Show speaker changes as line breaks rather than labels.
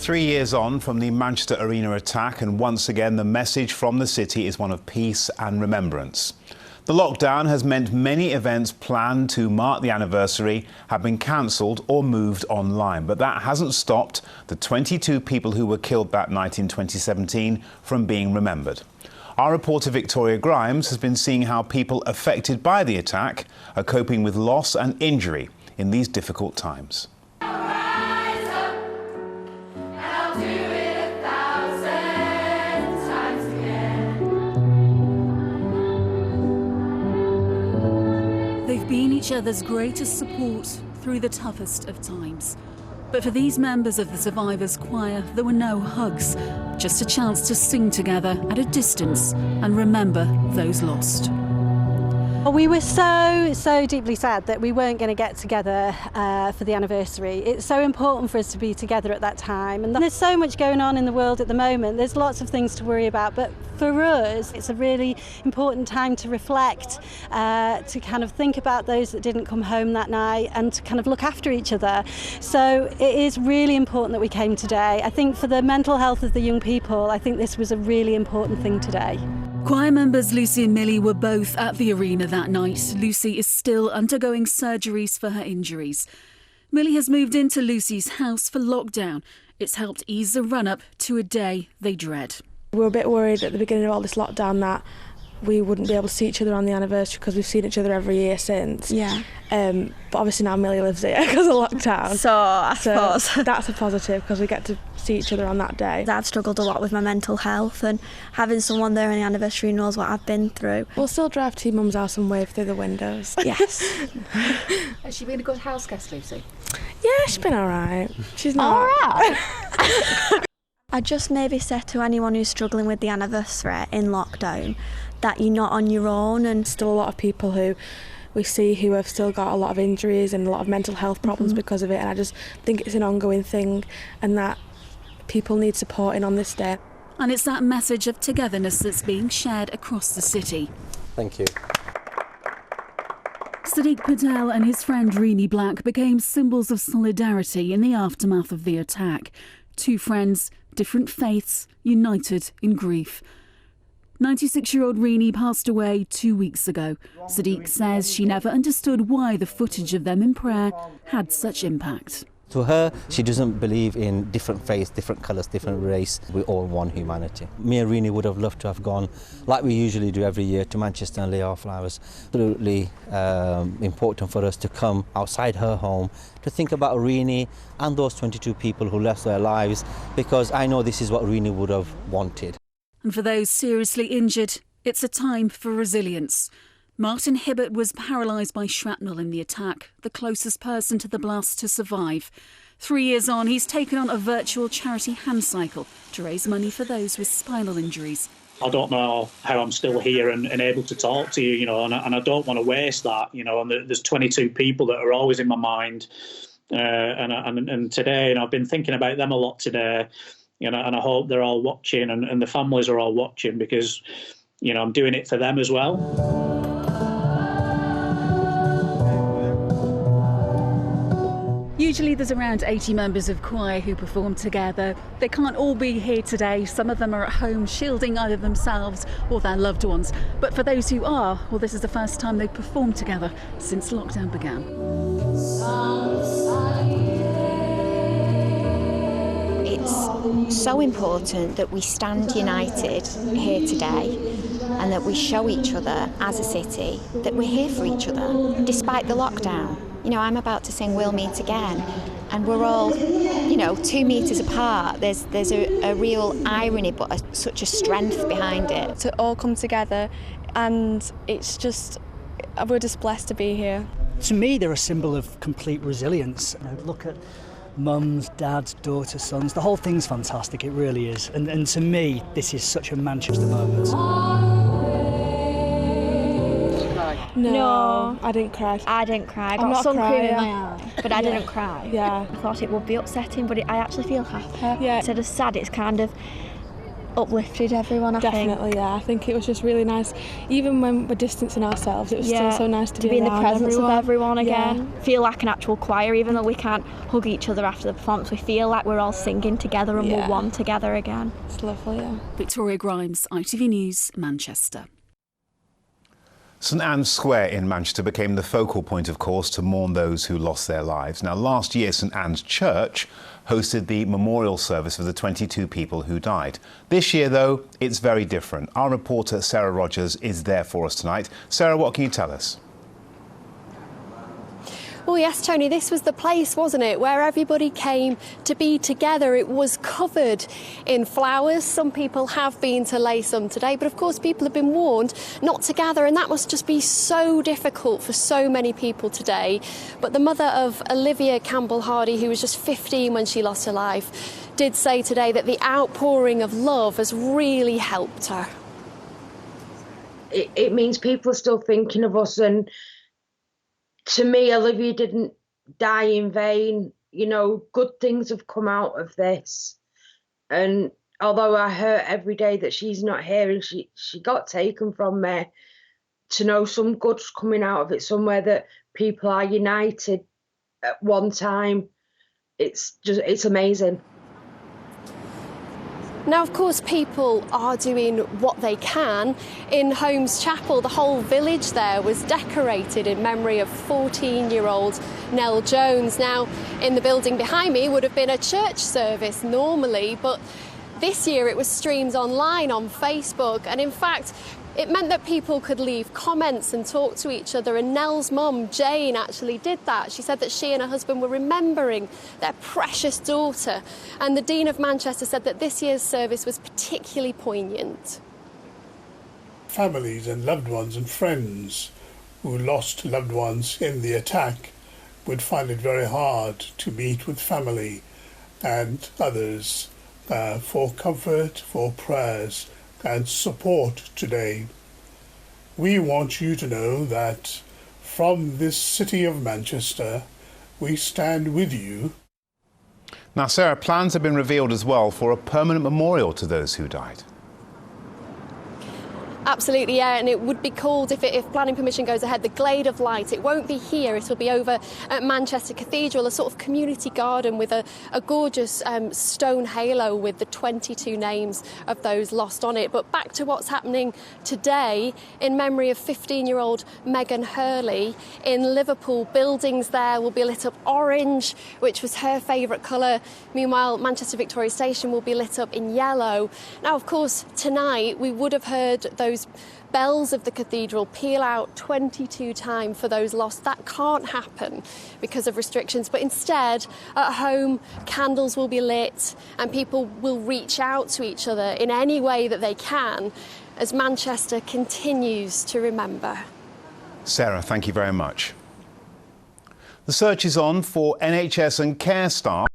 3 years on from the Manchester Arena attack, and once again the message from the city is one of peace and remembrance. The lockdown has meant many events planned to mark the anniversary have been cancelled or moved online, but that hasn't stopped the 22 people who were killed that night in 2017 from being remembered. Our reporter Victoria Grimes has been seeing how people affected by the attack are coping with loss and injury in these difficult times.
They've been each other's greatest support through the toughest of times. But for these members of the Survivors Choir, there were no hugs, just a chance to sing together at a distance and remember those lost.
We were so deeply sad that we weren't going to get together for the anniversary. It's so important for us to be together at that time, and there's so much going on in the world at the moment. There's lots of things to worry about, but for us it's a really important time to reflect, to kind of think about those that didn't come home that night and to kind of look after each other. So it is really important that we came today. I think for the mental health of the young people, I think this was a really important thing today.
Choir members Lucy and Millie were both at the arena that night. Lucy is still undergoing surgeries for her injuries. Millie has moved into Lucy's house for lockdown. It's helped ease the run-up to a day they dread.
We were a bit worried at the beginning of all this lockdown that we wouldn't be able to see each other on the anniversary because we've seen each other every year since.
Yeah.
But obviously now Millie lives here because of lockdown.
So I suppose
that's a positive because we get to see each other on that day.
I've struggled a lot with my mental health, and having someone there on the anniversary who knows what I've been through.
We'll still drive to your mum's house and wave through the windows.
Yes.
Has she been a good house guest, Lucy?
Yeah, she's been all right. She's not.
All right. I just maybe say to anyone who's struggling with the anniversary in lockdown that you're not on your own, and
still a lot of people who we see who have still got a lot of injuries and a lot of mental health problems because of it, and I just think it's an ongoing thing and that people need supporting on this day.
And it's that message of togetherness that's being shared across the city.
Thank you.
Sadiq Patel and his friend Reenie Black became symbols of solidarity in the aftermath of the attack. Two friends, different faiths, united in grief. 96-year-old Reenie passed away 2 weeks ago. Sadiq says she never understood why the footage of them in prayer had such impact.
To her, she doesn't believe in different faiths, different colours, different race. We're all one humanity. Me and Reenie would have loved to have gone, like we usually do every year, to Manchester and lay our flowers. Absolutely important for us to come outside her home to think about Reenie and those 22 people who lost their lives, because I know this is what Reenie would have wanted.
And for those seriously injured, it's a time for resilience. Martin Hibbert was paralysed by shrapnel in the attack, the closest person to the blast to survive. 3 years on, he's taken on a virtual charity hand cycle to raise money for those with spinal injuries.
I don't know how I'm still here and able to talk to you, and I don't want to waste that, and there's 22 people that are always in my mind. And today, and I've been thinking about them a lot today, and I hope they're all watching and the families are all watching, because, I'm doing it for them as well.
Usually there's around 80 members of choir who perform together. They can't all be here today. Some of them are at home shielding either themselves or their loved ones. But for those who are, well, this is the first time they've performed together since lockdown began.
It's so important that we stand united here today and that we show each other as a city that we're here for each other, despite the lockdown. I'm about to sing We'll Meet Again, and we're all, 2 metres apart. There's a real irony, but such a strength behind it.
To all come together, and we're just blessed to be here.
To me, they're a symbol of complete resilience. Look at mums, dads, daughters, sons. The whole thing's fantastic, it really is. And to me, this is such a Manchester moment.
No, I didn't cry.
I didn't cry. I
I'm
got
not
sun cream in
crying.
my eye, but I didn't cry.
Yeah.
I thought it would be upsetting, but I actually feel happy.
Yeah.
Instead of sad, it's kind of
uplifted everyone, I think.
Definitely, yeah. I think it was just really nice. Even when we're distancing ourselves, it was still so nice to
be in the
around
presence
everyone.
of everyone again. Feel like an actual choir, even though we can't hug each other after the performance. We feel like we're all singing together and we're one together again.
It's lovely, yeah.
Victoria Grimes, ITV News, Manchester.
St Anne's Square in Manchester became the focal point, of course, to mourn those who lost their lives. Now, last year, St Anne's Church hosted the memorial service for the 22 people who died. This year, though, it's very different. Our reporter, Sarah Rogers, is there for us tonight. Sarah, what can you tell us?
Well, yes, Tony, this was the place, wasn't it, where everybody came to be together. It was covered in flowers. Some people have been to lay some today, but of course people have been warned not to gather, and that must just be so difficult for so many people today. But the mother of Olivia Campbell-Hardy, who was just 15 when she lost her life, did say today that the outpouring of love has really helped her.
It means people are still thinking of us, and to me, Olivia didn't die in vain. You know, good things have come out of this. And although I hurt every day that she's not here and she got taken from me, to know some good's coming out of it, somewhere that people are united at one time, it's amazing.
Now, of course, people are doing what they can. In Holmes Chapel, the whole village there was decorated in memory of 14-year-old Nell Jones. Now, in the building behind me would have been a church service normally, but this year it was streamed online on Facebook, and in fact, it meant that people could leave comments and talk to each other, and Nell's mum, Jane, actually did that. She said that she and her husband were remembering their precious daughter, and the Dean of Manchester said that this year's service was particularly poignant.
Families and loved ones and friends who lost loved ones in the attack would find it very hard to meet with family and others for comfort, for prayers and support today. We want you to know that from this city of Manchester, we stand with you.
Now, Sarah, plans have been revealed as well for a permanent memorial to those who died.
Absolutely, yeah, and it would be called, if planning permission goes ahead, the Glade of Light. It won't be here, it'll be over at Manchester Cathedral, a sort of community garden with a gorgeous stone halo with the 22 names of those lost on it. But back to what's happening today, in memory of 15-year-old Megan Hurley. In Liverpool, buildings there will be lit up orange, which was her favourite colour. Meanwhile, Manchester Victoria Station will be lit up in yellow. Now, of course, tonight we would have heard those bells of the cathedral peal out 22 times for those lost. That can't happen because of restrictions, but instead at home candles will be lit and people will reach out to each other in any way that they can as Manchester continues to remember.
Sarah, thank you very much. The search is on for NHS and care staff